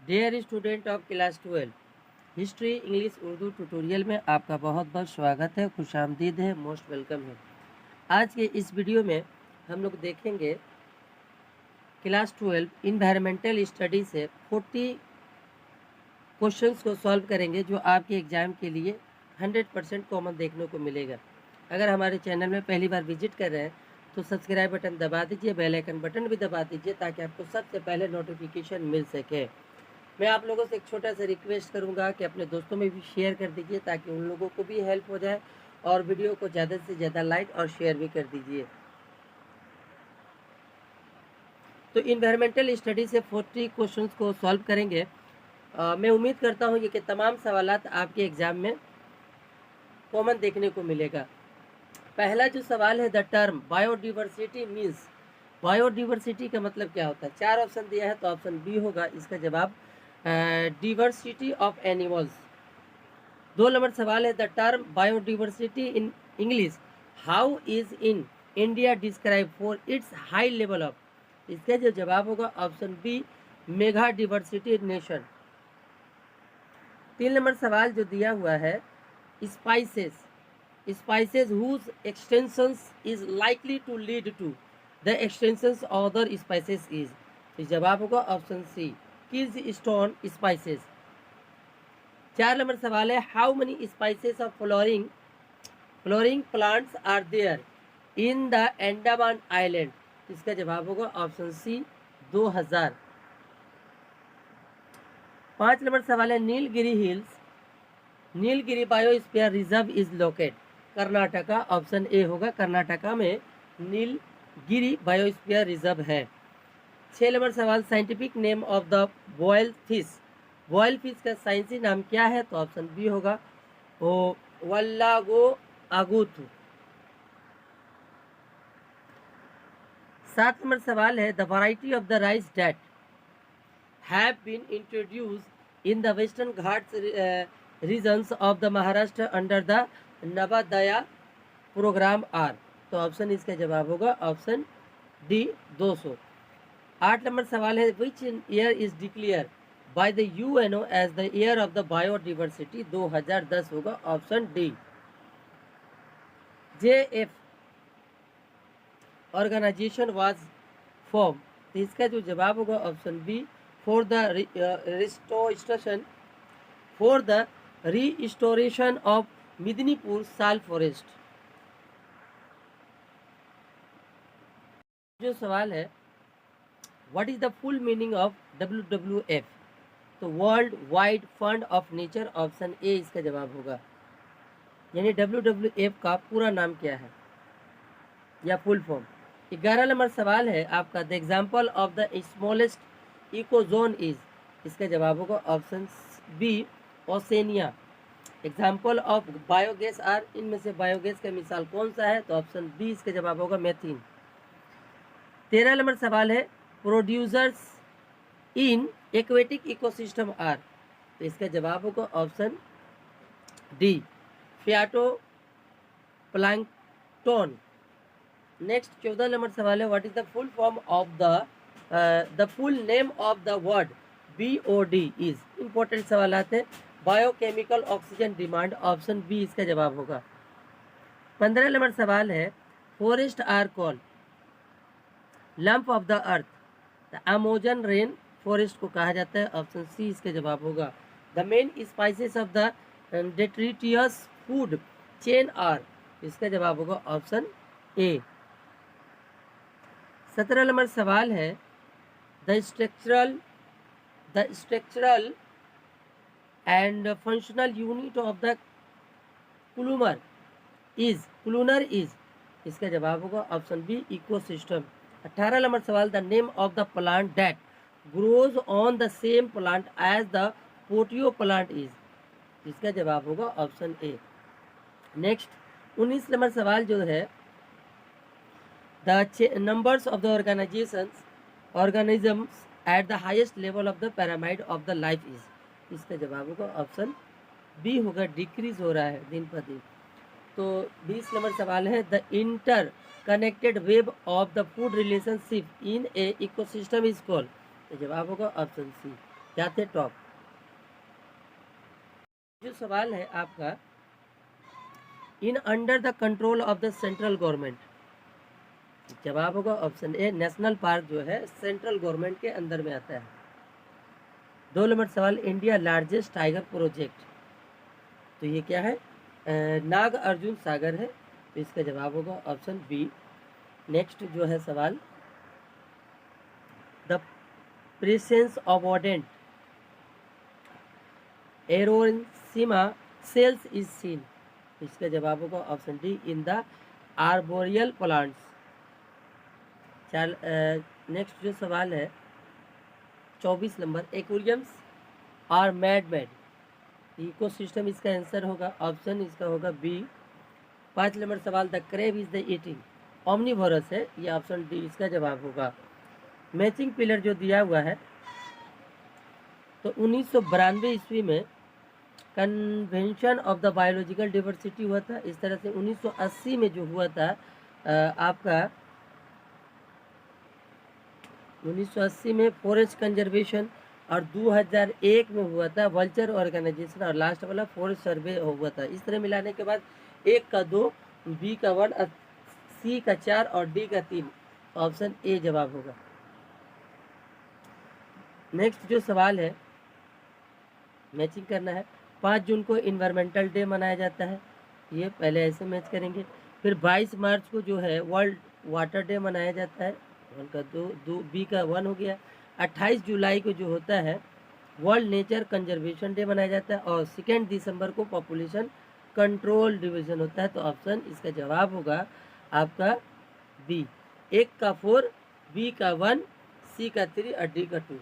Dear student of class 12, history English Urdu tutorial में आपका बहुत बहुत स्वागत है, खुशामदीद है, मोस्ट वेलकम है। आज के इस वीडियो में हम लोग देखेंगे क्लास 12 इन्वायरमेंटल स्टडी से 40 क्वेश्चंस को सॉल्व करेंगे जो आपके एग्ज़ाम के लिए 100% कॉमन देखने को मिलेगा। अगर हमारे चैनल में पहली बार विजिट कर रहे हैं तो सब्सक्राइब बटन दबा दीजिए, बेल आइकन बटन भी दबा दीजिए ताकि आपको सबसे पहले नोटिफिकेशन मिल सके। मैं आप लोगों से एक छोटा सा रिक्वेस्ट करूंगा कि अपने दोस्तों में भी शेयर कर दीजिए ताकि उन लोगों को भी हेल्प हो जाए, और वीडियो को ज़्यादा से ज़्यादा लाइक और शेयर भी कर दीजिए। तो इन्वायरमेंटल स्टडी से 40 क्वेश्चंस को सॉल्व करेंगे। मैं उम्मीद करता हूँ कि तमाम सवालात आपके एग्ज़ाम में कॉमन देखने को मिलेगा। पहला जो सवाल है, the term biodiversity means, biodiversity का मतलब क्या होता है। 4 ऑप्शन दिया है तो ऑप्शन बी होगा इसका जवाब, डिवर्सिटी ऑफ एनिमल्स। 2 नंबर सवाल है, the term biodiversity in English how is in India describe for its high level of. इसका जो जवाब होगा option B, mega diversity nation. 3 number सवाल जो दिया हुआ है, spices, spices whose extensions is likely to lead to the extensions of other spices is। तो जवाब होगा option C, keystone species. 4 नंबर सवाल है, how many species of flowering plants are there in the Andaman island. इसका जवाब होगा option सी, 2000। 5 number सवाल है, Nilgiri hills, Nilgiri biosphere reserve is locate Karnataka. Option A होगा, कर्नाटका में नीलगिरी बायोस्फीयर रिजर्व है। 6 नंबर सवाल, scientific name of the boil fish, boil fish का साइंसी नाम क्या है। तो ऑप्शन बी होगा ओ वल्लागो आगुथु। 7 नंबर सवाल है, the variety of the rice that have been introduced in the Western Ghats regions of the Maharashtra under the Navodaya program are. तो ऑप्शन इसका जवाब होगा ऑप्शन डी, 200। 8 नंबर सवाल है, which year is declared by the UNO as the year of the biodiversity. 2010 होगा option D. JF organisation was form. तो इसका जो जवाब होगा option B, for the restoration, for the restoration of Midnapore sal forest. जो सवाल है, what is the full meaning of WWF। तो world wide fund of nature. Option A इसका जवाब होगा, यानी WWF का पूरा नाम क्या है या फुल फॉर्म। 11 नंबर सवाल है आपका, the example of the smallest ecozone is. इसका जवाब होगा option B, Oceania. Example of biogas are, इनमें से बायोगैस का मिसाल कौन सा है। तो ऑप्शन बी इसका जवाब होगा मेथीन। 13 नंबर सवाल है, producers in aquatic ecosystem are. तो इसका जवाब होगा option D, phytoplankton. Next 14 number सवाल है, what is the full form of the full name of the word BOD is. Important सवाल आते हैं, biochemical oxygen demand. Option B इसका जवाब होगा। 15 नंबर सवाल है, forest are called lump of the earth. The Amazon rain forest को कहा जाता है। ऑप्शन सी इसका जवाब होगा। The main spices of the detritus food chain are. इसका जवाब होगा ऑप्शन ए। 17 नंबर सवाल है, the structural and functional unit of the cluner is. इसका जवाब होगा ऑप्शन बी, इकोसिस्टम। 18 नंबर सवाल, the name of the plant that grows on the same plant as the patio plant is. इसका जवाब होगा option ए। Next 19 number सवाल जो है, the numbers of the organisms at the highest level of the pyramid of the life is. इसका जवाब होगा option B होगा, डिक्रीज हो रहा है दिन पर दिन। तो 20 नंबर सवाल है, the inter connected web of the food relationship in A ecosystem is called. तो जवाब होगा ऑप्शन सी, क्या थे? टॉप। जो सवाल है आपका, in under the control of the central government, जवाब होगा ऑप्शन ए, नेशनल पार्क जो है सेंट्रल गवर्नमेंट के अंदर में आता है। 2 नंबर सवाल, इंडिया लार्जेस्ट टाइगर प्रोजेक्ट, तो ये क्या है? नाग अर्जुन सागर है, तो इसका जवाब होगा ऑप्शन बी। नेक्स्ट जो है सवाल, the presence of abundant aerenchyma cells is seen, इसका जवाब होगा option D, in the arboreal plants. Next जो सवाल है 24 number, aquariums are made ecosystem, इसका आंसर होगा ऑप्शन इसका होगा बी। 5 नंबर सवाल, the crab is the eating omnivorous है, ये ऑप्शन डी इसका जवाब होगा। मैचिंग पिलर जो दिया हुआ है, तो 1992 ईस्वी में convention of the biological diversity हुआ था। इस तरह से 1980 में जो हुआ था आपका 1980 में फॉरेस्ट कंजर्वेशन, और 2001 में हुआ था वल्चर ऑर्गेनाइजेशन, और लास्ट वाला फॉरेस्ट सर्वे हुआ था। इस तरह मिलाने के बाद 1 का 2, बी का 1, सी का 4 और डी का 3, ऑप्शन ए जवाब होगा। नेक्स्ट जो सवाल है, मैचिंग करना है। 5 जून को इन्वायरमेंटल डे मनाया जाता है, ये पहले ऐसे मैच करेंगे। फिर 22 मार्च को जो है वर्ल्ड वाटर डे मनाया जाता है, 1 का 2, बी का 1 हो गया। 28 जुलाई को जो होता है वर्ल्ड नेचर कंजर्वेशन डे मनाया जाता है, और 2 दिसंबर को पॉपुलेशन कंट्रोल डिवीजन होता है, तो ऑप्शन इसका जवाब होगा आपका बी। 1 का 4, बी का 1, सी का 3 और डी का 2।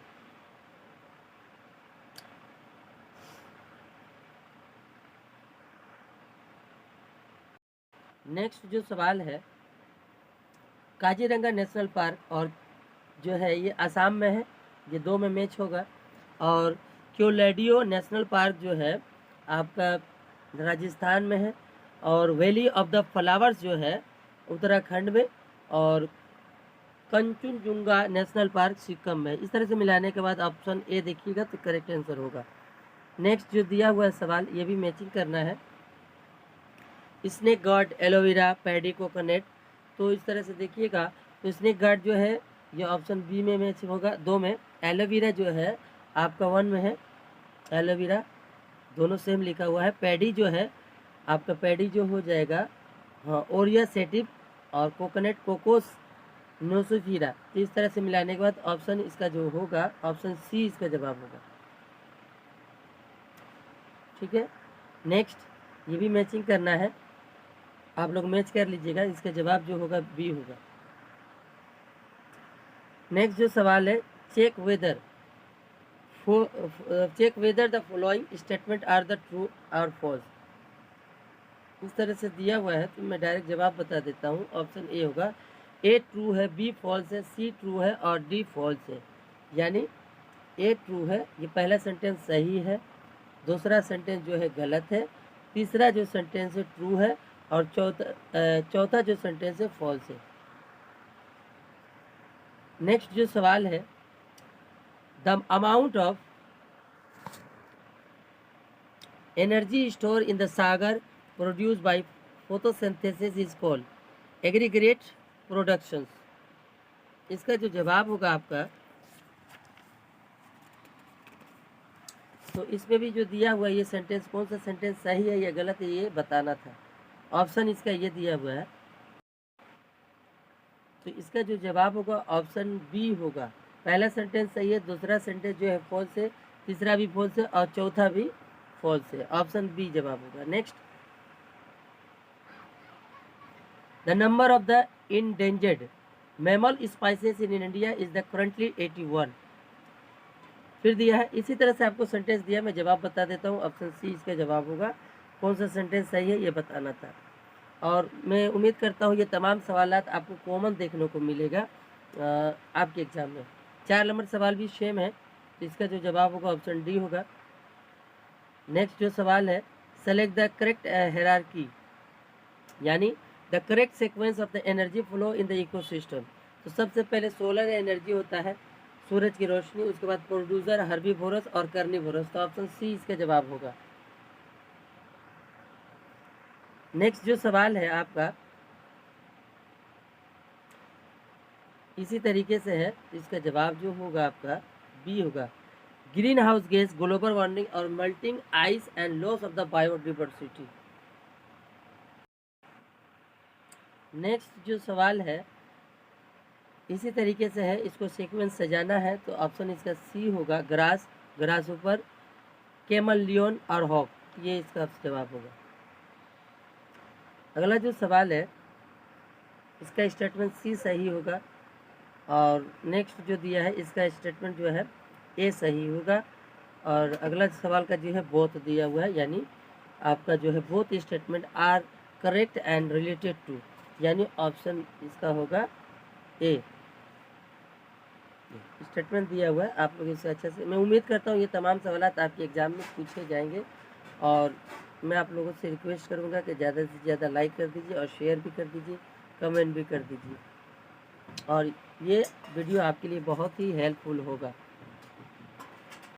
नेक्स्ट जो सवाल है, काजीरंगा नेशनल पार्क और जो है ये असम में है, ये 2 में मैच होगा। और क्योलेडियो नेशनल पार्क जो है आपका राजस्थान में है, और वैली ऑफ द फ्लावर्स जो है उत्तराखंड में, और कंचनजुंगा नेशनल पार्क सिक्किम में। इस तरह से मिलाने के बाद ऑप्शन ए देखिएगा तो करेक्ट आंसर होगा। नेक्स्ट जो दिया हुआ है सवाल, ये भी मैचिंग करना है। Snake guard, aloe vera, paddy, coconut, तो इस तरह से देखिएगा, तो स्नेक गार्ड जो है ये ऑप्शन बी में मैच होगा। 2 में एलोवेरा जो है आपका 1 में है, एलोवेरा दोनों सेम लिखा हुआ है। पैडी जो है आपका, पैडी जो हो जाएगा हाँ ओरिया सेटिव, और कोकोनट कोकोस नोसोफिरा। तो इस तरह से मिलाने के बाद ऑप्शन इसका जो होगा ऑप्शन सी इसका जवाब होगा। ठीक है, नेक्स्ट ये भी मैचिंग करना है, आप लोग मैच कर लीजिएगा, इसका जवाब जो होगा बी होगा। नेक्स्ट जो सवाल है, check whether the following statement are the true और फॉल्स। इस तरह से दिया हुआ है, तो मैं डायरेक्ट जवाब बता देता हूँ। ऑप्शन ए होगा, ए ट्रू है, बी फॉल्स है, सी ट्रू है और डी फॉल्स है। यानी ए ट्रू है, ये पहला सेंटेंस सही है, दूसरा सेंटेंस जो है गलत है, तीसरा जो सेंटेंस है ट्रू है, और चौथा जो सेंटेंस है फॉल्स है। नेक्स्ट जो सवाल है, the amount of energy store in the Sagar produce by photosynthesis is called aggregate productions. इसका जो जवाब होगा आपका, तो इसमें भी जो दिया हुआ ये सेंटेंस, कौन सा सेंटेंस सही है या गलत है ये बताना था। ऑप्शन इसका ये दिया हुआ है, तो इसका जो जवाब होगा ऑप्शन बी होगा। पहला सेंटेंस सही है, दूसरा सेंटेंस जो है फॉल्स है, तीसरा भी फॉल्स है और चौथा भी फॉल्स है। ऑप्शन बी जवाब होगा। Next, the number of the endangered mammal spices in India is the currently 81। फिर दिया है, इसी तरह से आपको सेंटेंस दिया, मैं जवाब बता देता हूँ। ऑप्शन सी इसका जवाब होगा। कौन सा सेंटेंस सही है ये बताना था। और मैं उम्मीद करता हूँ ये तमाम सवालात आपको कॉमन देखने को मिलेगा आपके एग्जाम में। 4 नंबर सवाल भी सेम है, तो इसका जो जवाब होगा ऑप्शन डी होगा। नेक्स्ट जो सवाल है, सेलेक्ट द करेक्ट हायरार्की, यानी the correct sequence of the energy flow in the ecosystem. तो सबसे पहले सोलर एनर्जी होता है, सूरज की रोशनी, उसके बाद प्रोड्यूसर हर्बीवोरस और कार्निवोरस, तो ऑप्शन सी इसका जवाब होगा। नेक्स्ट जो सवाल है आपका इसी तरीके से है, इसका जवाब जो होगा आपका बी होगा। Greenhouse gas, global warming और melting ice and loss of the biodiversity. Next जो सवाल है इसी तरीके से है, इसको सीक्वेंस सजाना है, तो ऑप्शन इसका सी होगा। ग्रास, ग्रास ऊपर, कैमलियन और हॉक, ये इसका जवाब होगा। अगला जो सवाल है इसका स्टेटमेंट सी सही होगा, और नेक्स्ट जो दिया है इसका स्टेटमेंट जो है ए सही होगा, और अगला सवाल का जो है बोथ दिया हुआ है, यानी आपका जो है both statement are correct and related to, यानी ऑप्शन इसका होगा ए। स्टेटमेंट दिया हुआ है, आप लोग इसे अच्छे से, मैं उम्मीद करता हूँ ये तमाम सवाल आपके एग्ज़ाम में पूछे जाएंगे, और मैं आप लोगों से रिक्वेस्ट करूँगा कि ज़्यादा से ज़्यादा लाइक कर दीजिए और शेयर भी कर दीजिए, कमेंट भी कर दीजिए, और ये वीडियो आपके लिए बहुत ही हेल्पफुल होगा।